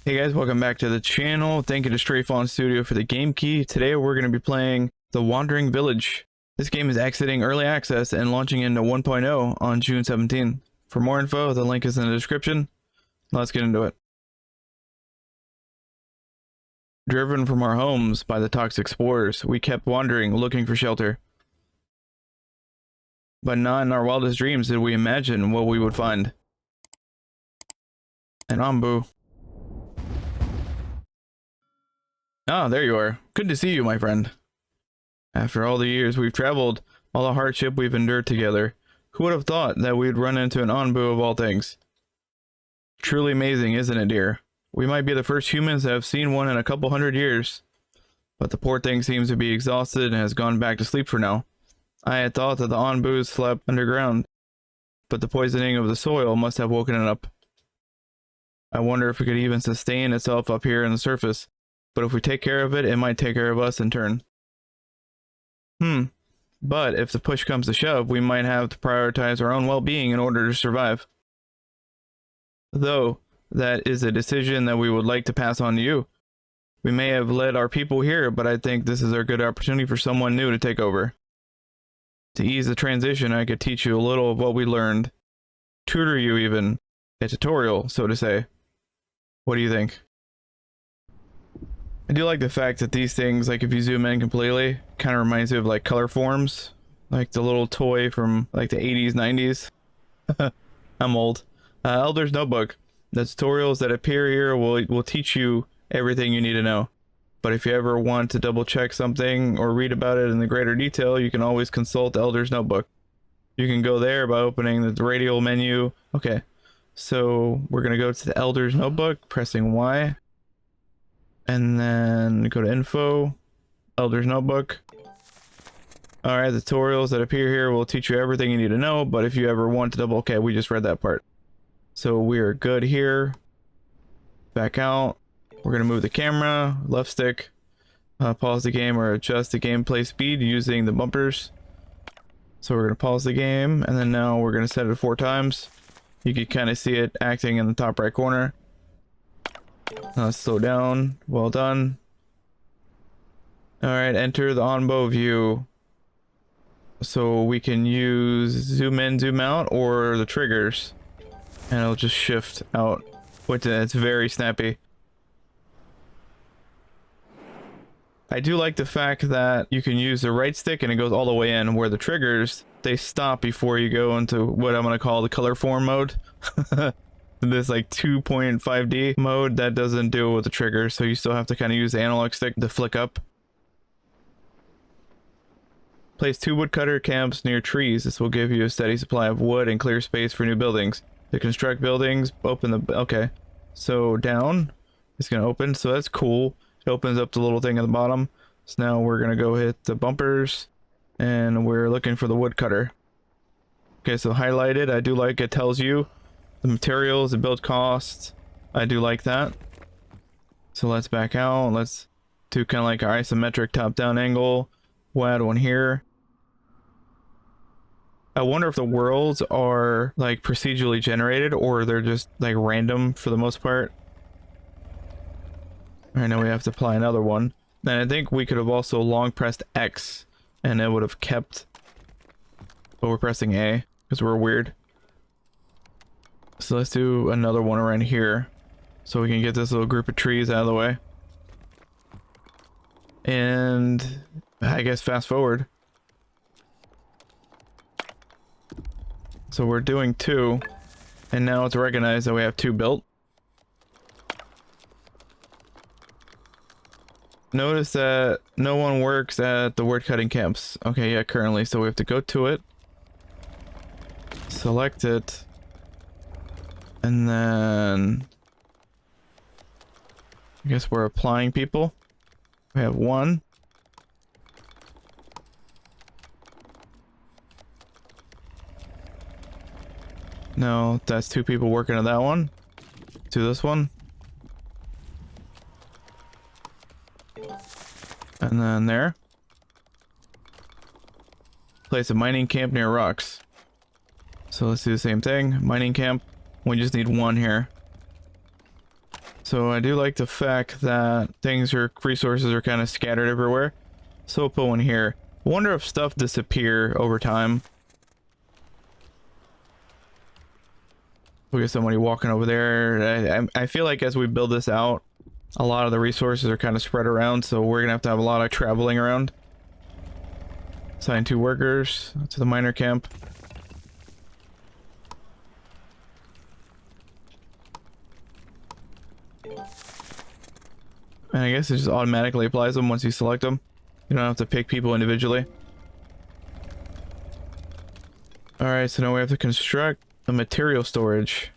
Hey guys, welcome back to the channel. Thank you to Fawn Studio for the game key. Today we're going to be playing The Wandering Village. This game is exiting early access and launching into 1.0 on June 17. For more info, the link is in the description. Let's get into it. Driven from our homes by the toxic spores, we kept wandering, looking for shelter. But not in our wildest dreams did we imagine what we would find. An ombu. Ah, there you are. Good to see you, my friend. After all the years we've traveled, all the hardship we've endured together, who would have thought that we'd run into an onbu of all things? Truly amazing, isn't it, dear? We might be the first humans that have seen one in a couple hundred years. But the poor thing seems to be exhausted and has gone back to sleep for now. I had thought that the onbus slept underground, but the poisoning of the soil must have woken it up. I wonder if it could even sustain itself up here in the surface. But if we take care of it, it might take care of us in turn. But if the push comes to shove, we might have to prioritize our own well-being in order to survive. Though, that is a decision that we would like to pass on to you. We may have led our people here, but I think this is a good opportunity for someone new to take over. To ease the transition, I could teach you a little of what we learned. Tutor you even. A tutorial, so to say. What do you think? I do like the fact that these things, like if you zoom in completely, kind of reminds you of like color forms. Like the little toy from like the 80s, 90s. I'm old. Elder's Notebook. The tutorials that appear here will teach you everything you need to know. But if you ever want to double check something or read about it in the greater detail, you can always consult Elder's Notebook. You can go there by opening the radial menu. Okay, so we're going to go to the Elder's Notebook, pressing Y. And then go to info, Elder's Notebook. Alright, the tutorials that appear here will teach you everything you need to know, but if you ever want to double, okay, we just read that part. So we're good here. Back out. We're going to move the camera, left stick, pause the game or adjust the gameplay speed using the bumpers. So we're going to pause the game, and then now we're going to set it 4 times. You can kind of see it acting in the top right corner. Slow down. Well done. Alright, enter the onbow view. So we can use zoom in, zoom out, or the triggers. And it'll just shift out. It's very snappy. I do like the fact that you can use the right stick and it goes all the way in, where the triggers, they stop before you go into what I'm going to call the color form mode. This like 2.5D mode that doesn't deal with the trigger, so you still have to kind of use the analog stick to flick up. Place 2 woodcutter camps near trees. This will give you a steady supply of wood and clear space for new buildings. To construct buildings, open the... Okay, so down, it's going to open, so that's cool. It opens up the little thing at the bottom. So now we're going to go hit the bumpers, and we're looking for the woodcutter. Okay, so highlighted, I do like it tells you the materials, the build cost. I do like that. So let's back out. Let's do kind of like our isometric top-down angle. We'll add one here. I wonder if the worlds are like procedurally generated or they're just like random for the most part. All right, now we have to apply another one. And I think we could have also long pressed X and it would have kept, but we're pressing A because we're weird. So let's do another one around here so we can get this little group of trees out of the way. And I guess fast forward. So we're doing 2, and now it's recognized that we have 2 built. Notice that no one works at the wood cutting camps. Okay, yeah, currently, so we have to go to it, select it, and then I guess we're applying people. We have 1. No, that's 2 people working on that one. Do this one. And then there. Place a mining camp near rocks. So let's do the same thing. Mining camp. We just need 1 here. So I do like the fact that resources are kind of scattered everywhere. So we'll put one here. Wonder if stuff disappear over time. We got somebody walking over there. I feel like as we build this out, a lot of the resources are kind of spread around, so we're gonna have to have a lot of traveling around. Assign 2 workers to the miner camp. And I guess it just automatically applies them once you select them. You don't have to pick people individually. Alright, so now we have to construct a material storage.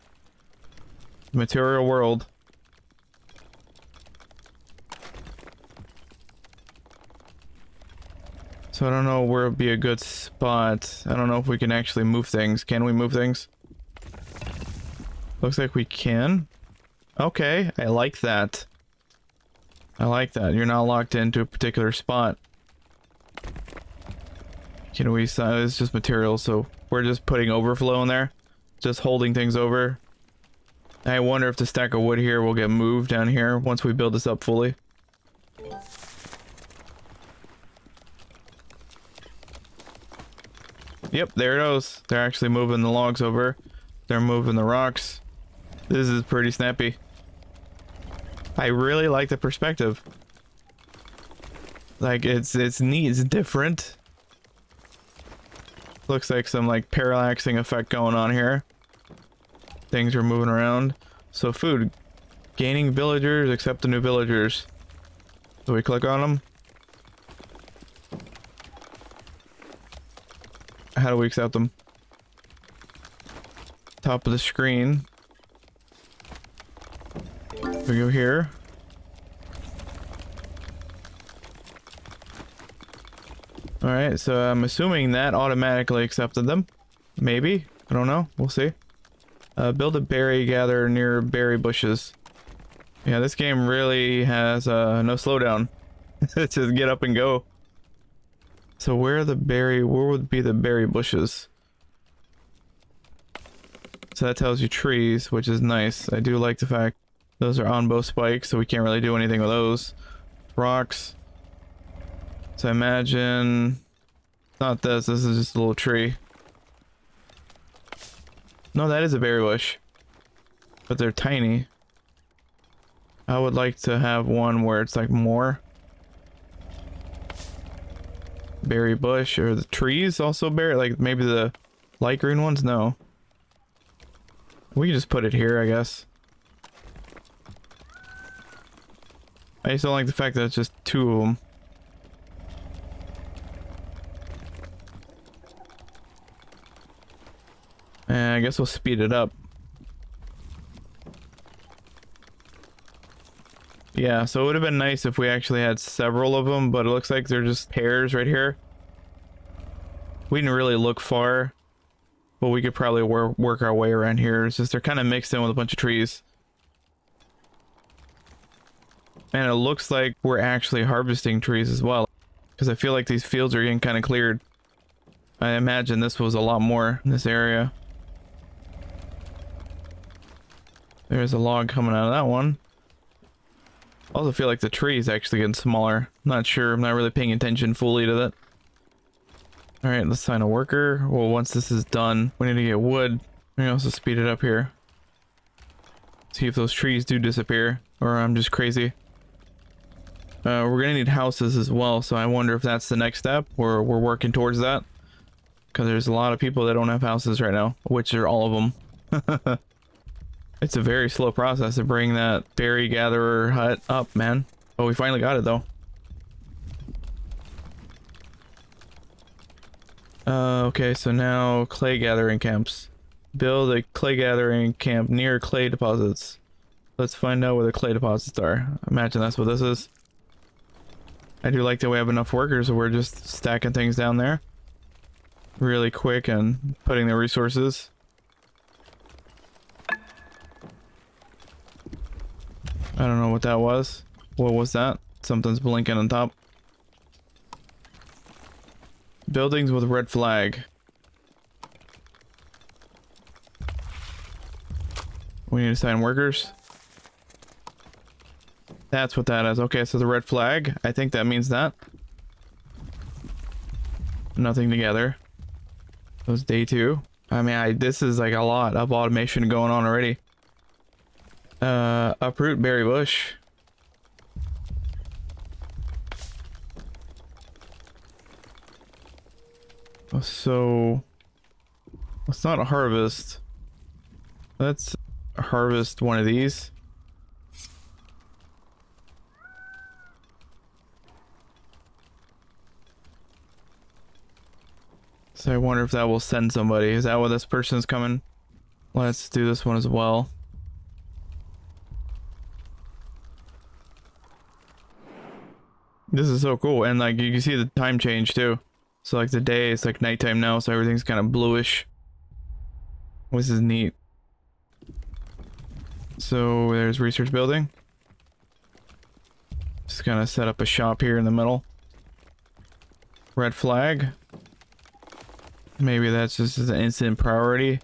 Material world. So I don't know where would be a good spot. I don't know if we can actually move things. Can we move things? Looks like we can. Okay, I like that. I like that. You're not locked into a particular spot. Can we... It's just material, so we're just putting overflow in there. Just holding things over. I wonder if the stack of wood here will get moved down here once we build this up fully. Yep, there it goes. They're actually moving the logs over. They're moving the rocks. This is pretty snappy. I really like the perspective. Like, it's neat, it's different. Looks like some like parallaxing effect going on here. Things are moving around. So food. Gaining villagers, accept the new villagers. So we click on them. How do we accept them? Top of the screen. We go here. Alright, so I'm assuming that automatically accepted them. Maybe. I don't know. We'll see. Build a berry gatherer near berry bushes. Yeah, this game really has no slowdown. Just get up and go. So where would be the berry bushes? So that tells you trees, which is nice. I do like the fact those are on both spikes, so we can't really do anything with those. Rocks. So I imagine... Not this is just a little tree. No, that is a berry bush. But they're tiny. I would like to have one where it's like more. Berry bush, or the trees also berry, like maybe the light green ones? No. We can just put it here, I guess. I just don't like the fact that it's just 2 of them. And I guess we'll speed it up. Yeah, so it would have been nice if we actually had several of them, but it looks like they're just pairs right here. We didn't really look far, but we could probably work our way around here. It's just they're kind of mixed in with a bunch of trees. And it looks like we're actually harvesting trees as well, because I feel like these fields are getting kind of cleared. I imagine this was a lot more in this area. There's a log coming out of that one. I also feel like the tree is actually getting smaller. I'm not sure. I'm not really paying attention fully to that. Alright, let's sign a worker. Well, once this is done, we need to get wood. We can also speed it up here. See if those trees do disappear, or I'm just crazy. We're gonna need houses as well, so I wonder if that's the next step, or we're working towards that. Because there's a lot of people that don't have houses right now, which are all of them. It's a very slow process to bring that berry gatherer hut up, man. Oh, we finally got it though. Okay, so now clay gathering camps. Build a clay gathering camp near clay deposits. Let's find out where the clay deposits are. Imagine that's what this is. I do like that we have enough workers, so we're just stacking things down there really quick and putting the resources. I don't know what that was. What was that? Something's blinking on top. Buildings with red flag. We need to assign workers. That's what that is. Okay, so the red flag, I think that means that. Nothing together. That was day 2. I mean, this is like a lot of automation going on already. Uproot berry bush. So it's not a harvest. Let's harvest one of these. So I wonder if that will send somebody. Is that what this person's coming? Let's do this one as well. This is so cool, and like you can see the time change too. So like the day, it's like nighttime now, so everything's kind of bluish. This is neat. So there's research building. Just gonna set up a shop here in the middle. Red flag. Maybe that's just an instant priority.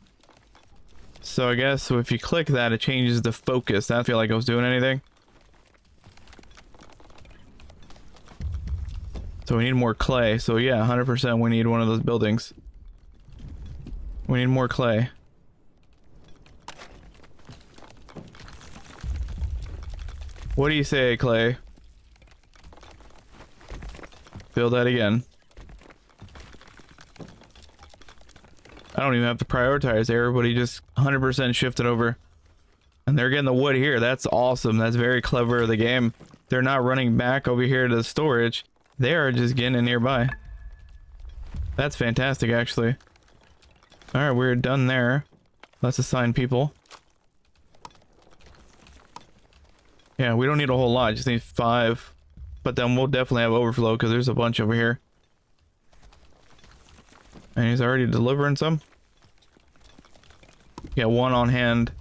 So I guess if you click that, it changes the focus. I don't feel like I was doing anything. So we need more clay. So yeah, 100% we need one of those buildings. We need more clay. What do you say, clay? Build that again. I don't even have to prioritize. Everybody just 100% shifted over. And they're getting the wood here. That's awesome. That's very clever of the game. They're not running back over here to the storage. They are just getting it nearby. That's fantastic, actually. Alright, we're done there. Let's assign people. Yeah, we don't need a whole lot. Just need 5. But then we'll definitely have overflow because there's a bunch over here. And he's already delivering some. Yeah, 1 on hand.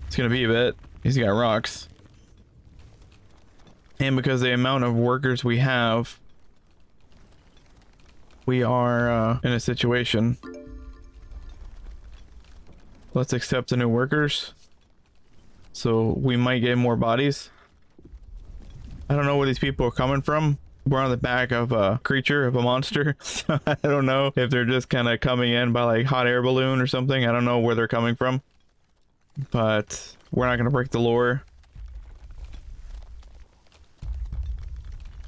It's gonna be a bit. He's got rocks. And because the amount of workers we have, we are in a situation. Let's accept the new workers. So we might get more bodies. I don't know where these people are coming from. We're on the back of a creature, of a monster. So I don't know if they're just kind of coming in by like hot air balloon or something. I don't know where they're coming from. But we're not going to break the lore.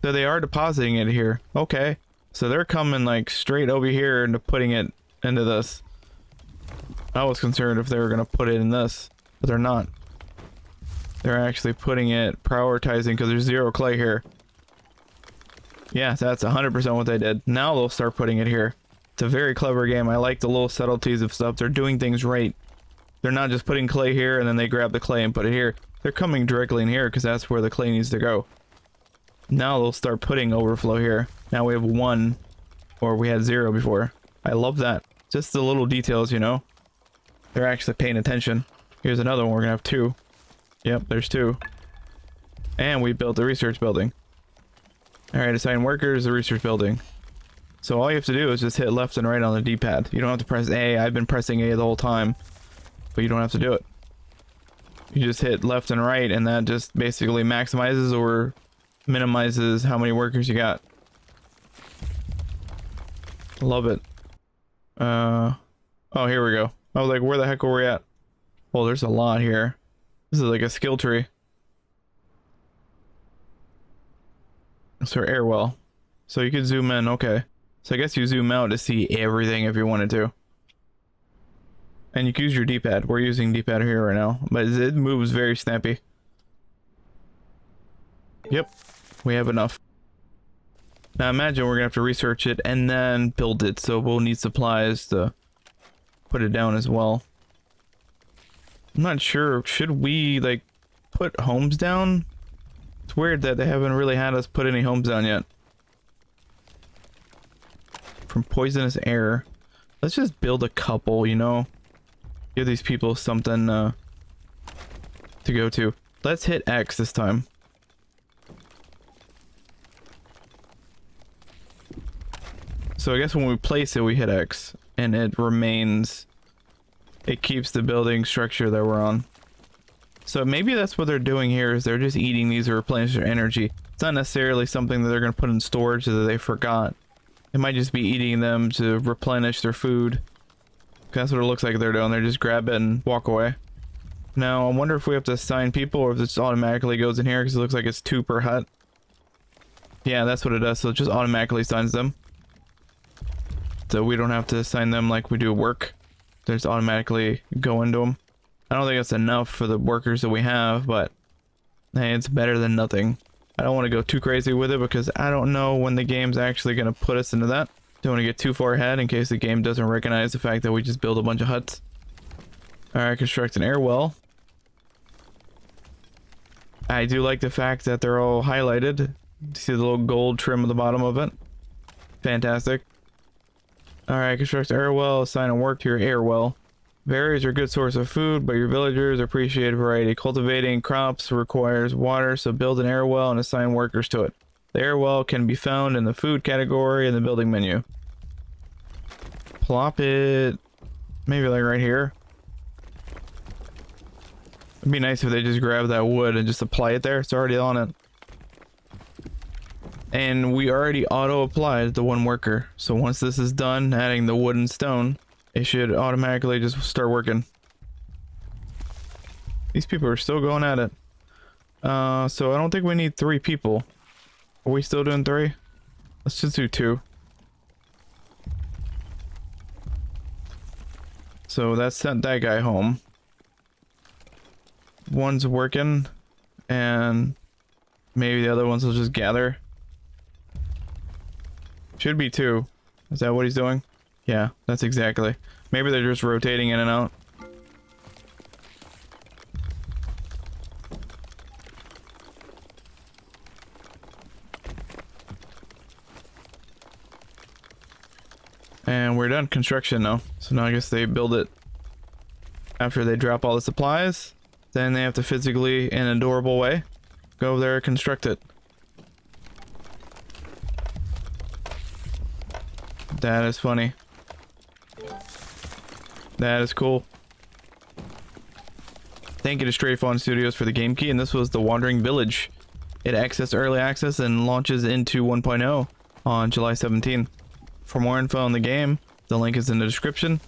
So they are depositing it here. Okay. So they're coming like straight over here and putting it into this. I was concerned if they were going to put it in this, but they're not. They're actually putting it, prioritizing, because there's 0 clay here. Yeah, that's 100% what they did. Now they'll start putting it here. It's a very clever game. I like the little subtleties of stuff. They're doing things right. They're not just putting clay here and then they grab the clay and put it here. They're coming directly in here because that's where the clay needs to go. Now they'll start putting overflow here. Now we have 1, or we had 0 before. I love that. Just the little details, you know. They're actually paying attention. Here's another one. We're gonna have 2. Yep, there's 2. And we built the research building. Alright, assign workers, the research building. So all you have to do is just hit left and right on the D-pad. You don't have to press A. I've been pressing A the whole time. But you don't have to do it. You just hit left and right and that just basically maximizes or minimizes how many workers you got. Love it. Oh, here we go. I was like, where the heck are we at? Oh, there's a lot here. This is like a skill tree. It's our air well. So you could zoom in, okay. So I guess you zoom out to see everything if you wanted to. And you can use your D-pad. We're using D-pad here right now, but it moves very snappy. Yep, we have enough. Now imagine we're gonna have to research it and then build it, so we'll need supplies to put it down as well. I'm not sure, should we like put homes down? It's weird that they haven't really had us put any homes down yet. From poisonous air. Let's just build a couple, you know? Give these people something to go to. Let's hit X this time. So I guess when we place it, we hit X. And it remains... It keeps the building structure that we're on. So maybe that's what they're doing here, is they're just eating these to replenish their energy. It's not necessarily something that they're going to put in storage that they forgot. They might just be eating them to replenish their food. That's what it looks like they're doing. They just grab it and walk away. Now, I wonder if we have to assign people or if this automatically goes in here, because it looks like it's 2 per hut. Yeah, that's what it does. So it just automatically assigns them. So we don't have to assign them like we do work. They just automatically go into them. I don't think that's enough for the workers that we have, but hey, it's better than nothing. I don't want to go too crazy with it because I don't know when the game's actually going to put us into that. Don't want to get too far ahead in case the game doesn't recognize the fact that we just build a bunch of huts. Alright, construct an air well. I do like the fact that they're all highlighted. See the little gold trim at the bottom of it? Fantastic. Alright, construct air well, assign a work to your air well. Berries are a good source of food, but your villagers appreciate variety. Cultivating crops requires water, so build an air well and assign workers to it. The air well can be found in the food category in the building menu. Plop it maybe like right here. It'd be nice if they just grab that wood and just apply it there. It's already on it. And we already auto applied the one worker. So once this is done adding the wood and stone, it should automatically just start working. These people are still going at it. So I don't think we need 3 people. Are we still doing 3? Let's just do 2. So that sent that guy home. One's working, and maybe the other ones will just gather. Should be 2. Is that what he's doing? Yeah, that's exactly. Maybe they're just rotating in and out. And we're done construction now. So now I guess they build it after they drop all the supplies. Then they have to physically, in an adorable way, go over there and construct it. That is funny. That is cool. Thank you to Stray Fawn Studios for the game key, and this was The Wandering Village. It accessed early access and launches into 1.0 on July 17. For more info on the game, the link is in the description,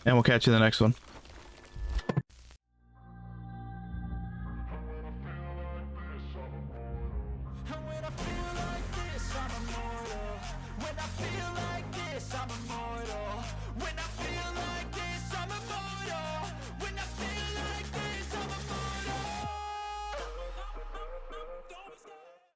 and we'll catch you in the next one. When I feel like this, I'm immortal.